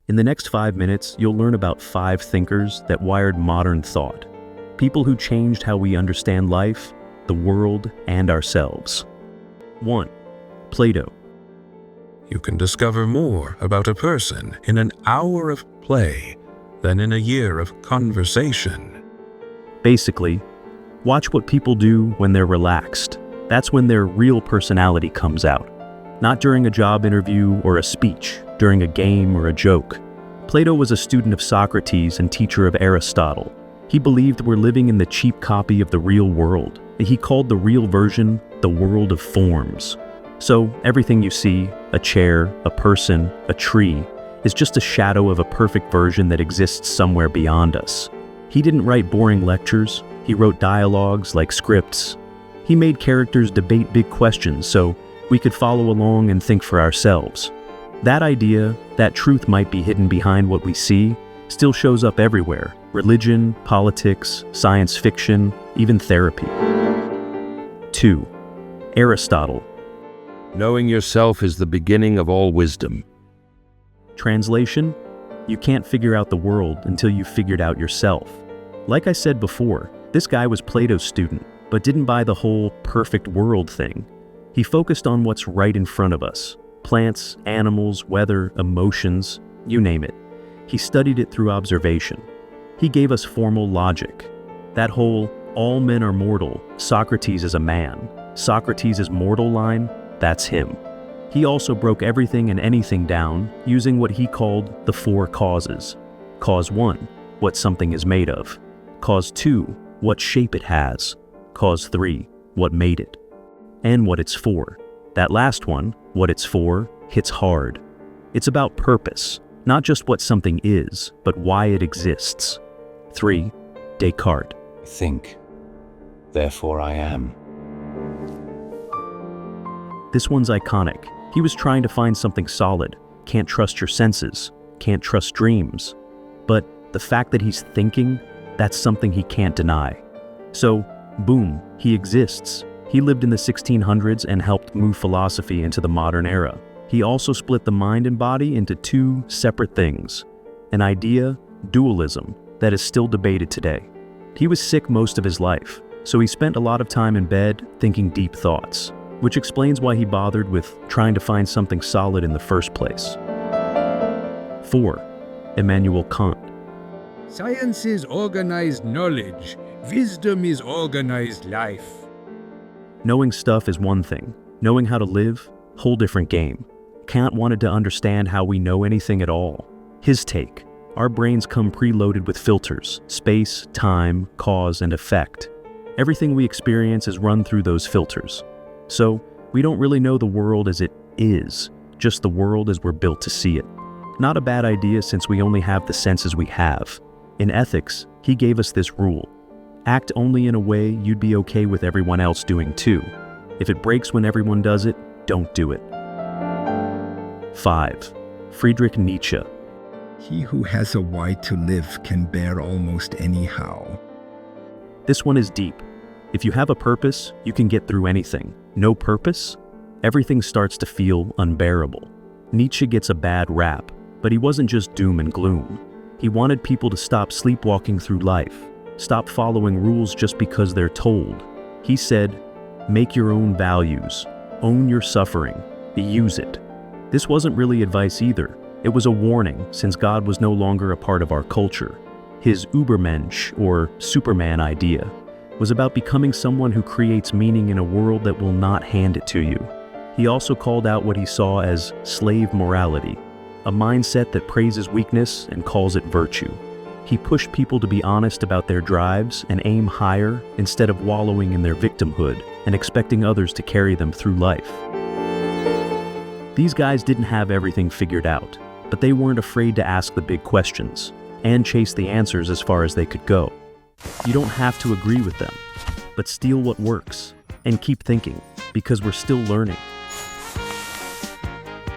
In the next 5 minutes, you'll learn about 5 thinkers that wired modern thought. People who changed how we understand life, the world, and ourselves. 1. Plato. You can discover more about a person in an hour of play than in a year of conversation. Basically, watch what people do when they're relaxed. That's when their real personality comes out. Not during a job interview or a speech, during a game or a joke. Plato was a student of Socrates and teacher of Aristotle. He believed we're living in the cheap copy of the real world. He called the real version the world of forms. So everything you see, a chair, a person, a tree, is just a shadow of a perfect version that exists somewhere beyond us. He didn't write boring lectures. He wrote dialogues like scripts. He made characters debate big questions so we could follow along and think for ourselves. That idea, that truth might be hidden behind what we see, still shows up everywhere. Religion, politics, science fiction, even therapy. 2. Aristotle. Knowing yourself is the beginning of all wisdom. Translation: you can't figure out the world until you've figured out yourself. Like I said before, this guy was Plato's student, but didn't buy the whole perfect world thing. He focused on what's right in front of us. Plants, animals, weather, emotions, you name it. He studied it through observation. He gave us formal logic. That whole, all men are mortal, Socrates is a man, Socrates is mortal line, that's him. He also broke everything and anything down using what he called the 4 causes. Cause 1, what something is made of. Cause 2, what shape it has. Cause 3, what made it. And what it's for. That last one, what it's for, hits hard. It's about purpose, not just what something is, but why it exists. 3. Descartes. I think, therefore I am. This one's iconic. He was trying to find something solid. Can't trust your senses. Can't trust dreams. But the fact that he's thinking, that's something he can't deny. So, boom, he exists. He lived in the 1600s and helped move philosophy into the modern era. He also split the mind and body into 2 separate things. An idea, dualism, that is still debated today. He was sick most of his life, so he spent a lot of time in bed thinking deep thoughts, which explains why he bothered with trying to find something solid in the first place. 4. Immanuel Kant. Science is organized knowledge. Wisdom is organized life. Knowing stuff is one thing. Knowing how to live, whole different game. Kant wanted to understand how we know anything at all. His take: our brains come preloaded with filters, space, time, cause, and effect. Everything we experience is run through those filters. So, we don't really know the world as it is, just the world as we're built to see it. Not a bad idea since we only have the senses we have. In ethics, he gave us this rule: act only in a way you'd be okay with everyone else doing too. If it breaks when everyone does it, don't do it. 5. Friedrich Nietzsche. He who has a why to live can bear almost anyhow. This one is deep. If you have a purpose, you can get through anything. No purpose? Everything starts to feel unbearable. Nietzsche gets a bad rap, but he wasn't just doom and gloom. He wanted people to stop sleepwalking through life, stop following rules just because they're told. He said, make your own values, own your suffering, use it. This wasn't really advice either. It was a warning, since God was no longer a part of our culture. His Übermensch, or Superman idea, was about becoming someone who creates meaning in a world that will not hand it to you. He also called out what he saw as slave morality, a mindset that praises weakness and calls it virtue. He pushed people to be honest about their drives and aim higher instead of wallowing in their victimhood and expecting others to carry them through life. These guys didn't have everything figured out, but they weren't afraid to ask the big questions and chase the answers as far as they could go. You don't have to agree with them, but steal what works and keep thinking, because we're still learning.